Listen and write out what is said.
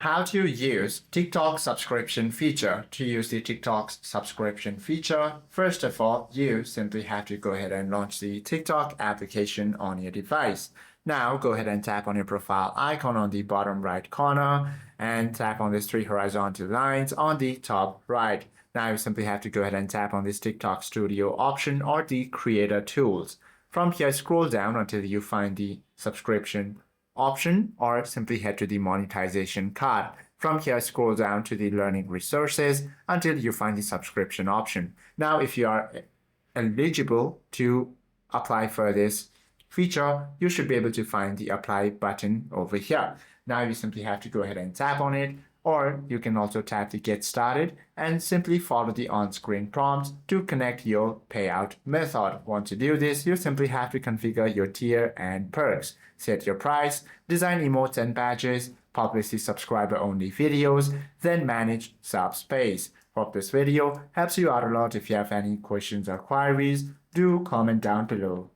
How to use TikTok subscription feature. To use the TikTok subscription feature, first of all, you simply have to go ahead and launch the TikTok application on your device. Now, go ahead and tap on your profile icon on the bottom right corner and tap on these three horizontal lines on the top right. Now, you simply have to go ahead and tap on this TikTok Studio option or the Creator Tools. From here, scroll down until you find the subscription option or simply head to the monetization card. From here, scroll down to the learning resources until you find the subscription option. Now, if you are eligible to apply for this feature, you should be able to find the apply button over here. Now you simply have to go ahead and tap on it, or you can also tap the get started and simply follow the on-screen prompts to connect your payout method. Once you do this, you simply have to configure your tier and perks, set your price, design emotes and badges, publish the subscriber-only videos, then manage sub space. Hope this video helps you out a lot. If you have any questions or queries, do comment down below.